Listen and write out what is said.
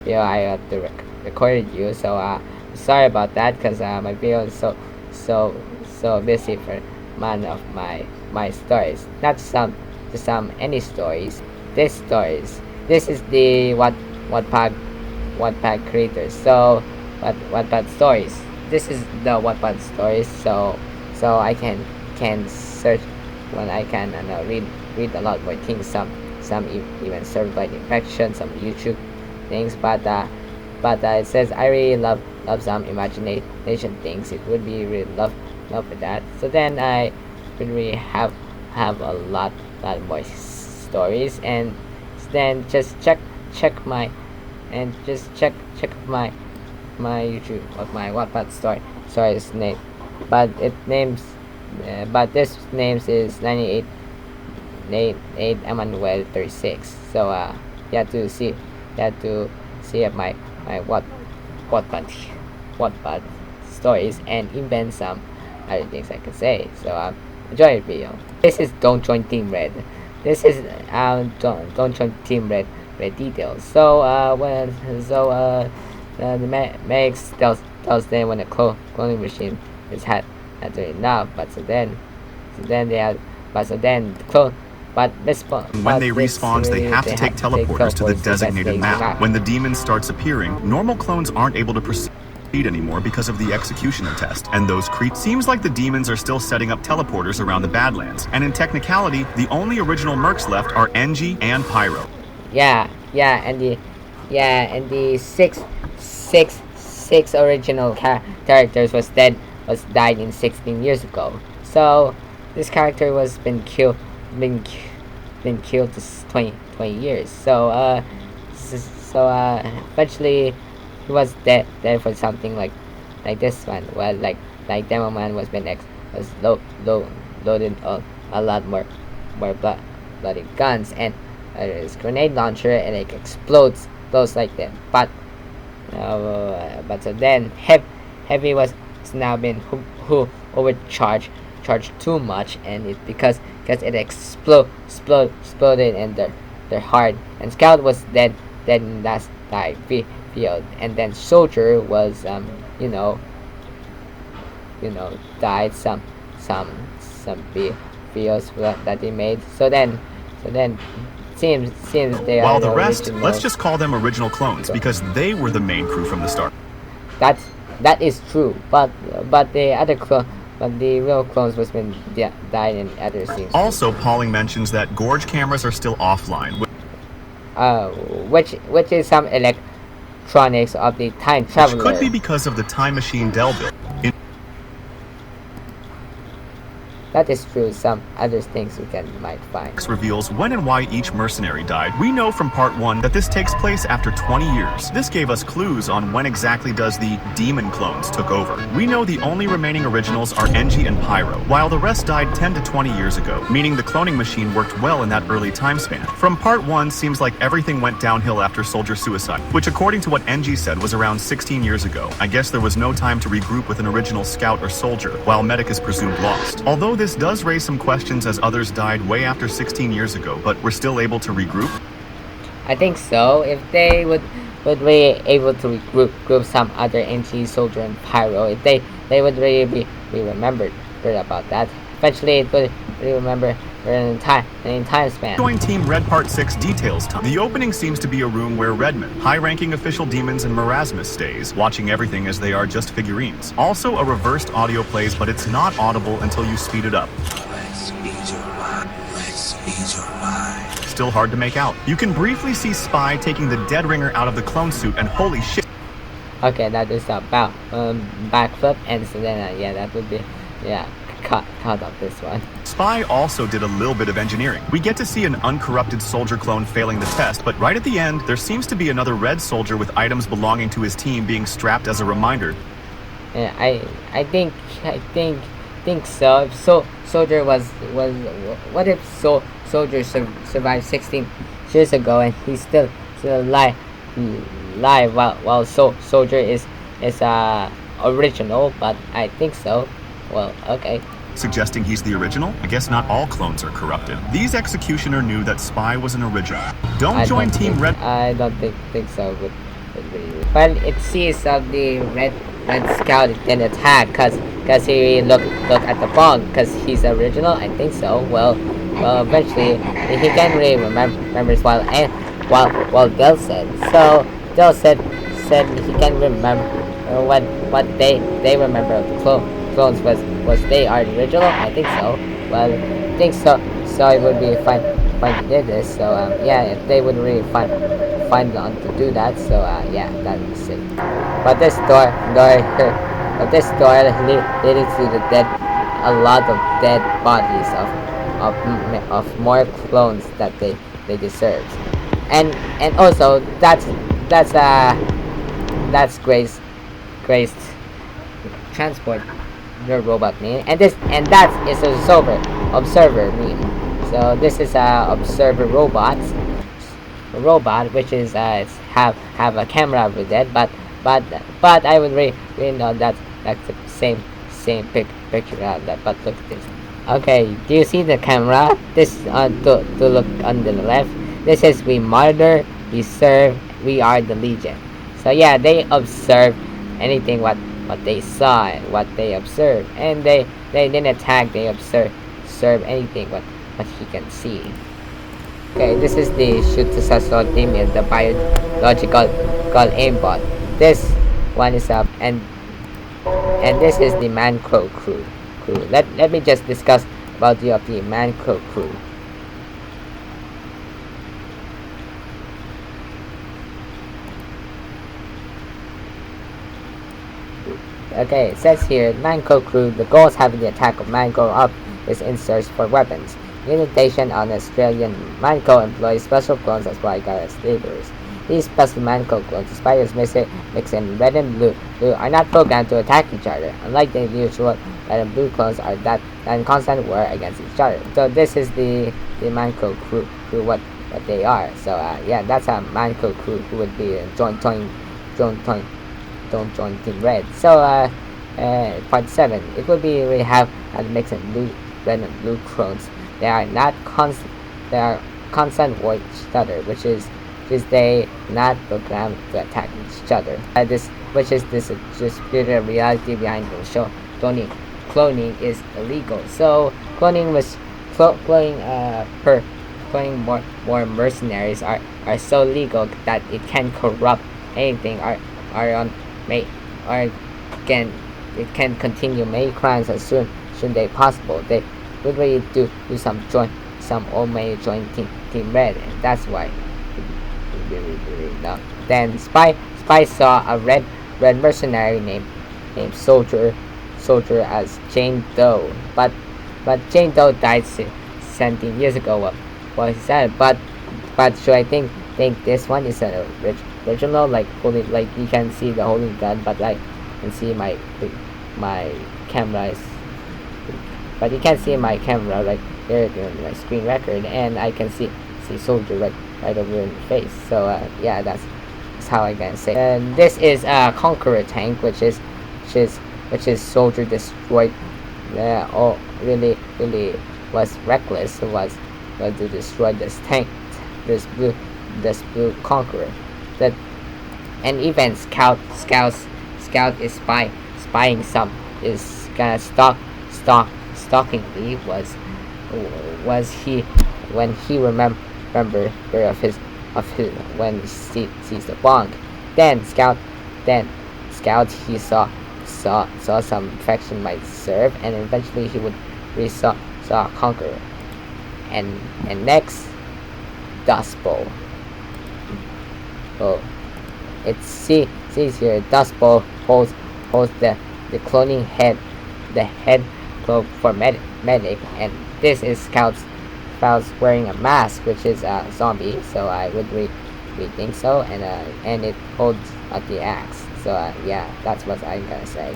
video I recorded you. So sorry about that because my video is so busy for one of my stories. Not some any stories. This stories. This is the Wattpad creators. So Wattpad stories. This is the Wattpad stories. So I can search when I can read a lot more things. Some even certified infection, some YouTube things. But it says I really love some imagination things. It would be really love for that. So then I would really have a lot more stories, and then just check my and just check my YouTube of my Wattpad story's name, but it names but this names is 98 Emmanuel 36. So you have to see at my Wattpad Wattpad stories and invent some other things I can say. So enjoy the video. This is Don't Join Team Red. This is don't join Team Red details. So the Max tells them when the cloning machine is had enough, but so then they have but so then the clone but this when they respawn, they have to take teleporters to the designated map. When the demon starts appearing, normal clones aren't able to proceed anymore because of the executioner test, and those creeps. Seems like the demons are still setting up teleporters around the Badlands, and in technicality, the only original mercs left are NG and Pyro. And the six original characters was died in 16 years ago. So this character was been killed to 20 years. So eventually he was dead for something like this one. Well, like Demo Man was loaded a lot more bloody guns, and his grenade launcher, and it explodes like that. But so then Heavy was now been who overcharged too much, and it because it exploded in their heart, and Scout was dead in last field, and then Soldier was died some fields that they made. So then seems they are while the rest, let's just call them original clones because they were the main crew from the start. That is true, but the real clones was been died in other scenes. Also, Pauling mentions that Gorge cameras are still offline. Which is some electronics of the time traveler. Which could be because of the time machine Dell built. That is true. Some other things we might find. Reveals when and why each mercenary died. We know from part 1 that this takes place after 20 years. This gave us clues on when exactly does the demon clones took over. We know the only remaining originals are NG and Pyro, while the rest died 10 to 20 years ago, meaning the cloning machine worked well in that early time span. From part 1, seems like everything went downhill after Soldier suicide, which according to what NG said was around 16 years ago. I guess there was no time to regroup with an original Scout or Soldier, while Medic is presumed lost. Although this does raise some questions as others died way after 16 years ago, but we're still able to regroup? I think so. If they would be able to regroup some other NG, Soldier, and Pyro, if they would really be remembered about that. Eventually, it would really remember in time span. Join Team Red Part 6 details time. The opening seems to be a room where Redmond, high-ranking official demons, and Marasmus stays, watching everything as they are just figurines. Also, a reversed audio plays, but it's not audible until you speed it up. Still hard to make out. You can briefly see Spy taking the Dead Ringer out of the clone suit, and holy shit. Okay, that is about backflip, and so then that would be cut off this one. Spy also did a little bit of engineering. We get to see an uncorrupted Soldier clone failing the test, but right at the end, there seems to be another red Soldier with items belonging to his team being strapped as a reminder. Yeah, I think so. If Soldier was what if Soldier survived 16 years ago and he's still alive while Soldier is original, but I think so. Well, okay. Suggesting he's the original? I guess not all clones are corrupted. These Executioner knew that Spy was an original. Don't join Team Red. I don't think so Well, it sees of the red scout it didn't attack because he look at the bond because he's original. I think so. Well, eventually he can't really remembers while Del said. So Del said he can remember what they remember of the clones was they are the original. I think so. Well, I think so. So it would be fine to do this. So yeah, if they would really find on to do that. So yeah, that's it. But this but this door leading to the dead, a lot of dead bodies of more clones that they deserve, and also that's Grace transport the robot meme, and that is a observer meme. So this is a observer robot which is have a camera with it, but I would really know that's the same picture of that. But look at this. Okay, do you see the camera? This to look on the left. This is we monitor, we serve, we are the Legion. So yeah, they observe anything what they saw, what they observed, and they didn't attack. They observe anything what he can see. Okay, this is the shoot to successful team in the biological aimbot. This one is up, and this is the Mancro crew. Let me just discuss about the Mancro crew. Okay, it says here, Manco crew, the goals having the attack of Manco up is in search for weapons. Unitation on Australian Manco employs special clones as bodyguard as laborers. These special Manco clones, despite its mix in red and blue, are not programmed to attack each other, unlike the usual red and blue clones are that in constant war against each other. So this is the Manco crew what they are. So yeah, that's a Manco crew who would be joint don't join Team Red. So part 7, it will be we have a mix of red and blue clones. They are not they are constant war each other, which is they not programmed to attack each other. Which is this disputed reality behind the show. Cloning is illegal. So cloning more mercenaries are so legal that it can corrupt anything it can continue many crimes as soon they possible. They would really do some old may join team red, and that's why we really know. Then Spy saw a red mercenary named Soldier as Jane Doe, but Jane Doe died 17 years ago. What he said, but should I think this one is an original, like you can see the holding gun, but I can see my camera is, but you can't see my camera right there in my screen record, and I can see Soldier right over in the face. So yeah, that's how I can say. And this is a Conqueror tank, which is Soldier destroyed. Really was reckless. Was to destroy this tank, this blue Conqueror. That and even Scout is spying some is gonna stalking Lee was he when he remember of his when he sees the bunk. Then Scout he saw some faction might serve, and eventually he would saw Conqueror. And next, Dust Bowl. Oh, it sees here Dust Bowl holds the cloning head, the head cloak for medic, and this is Scout's wearing a mask, which is a zombie. So I would think so, and it holds the axe. So yeah, that's what I'm gonna say.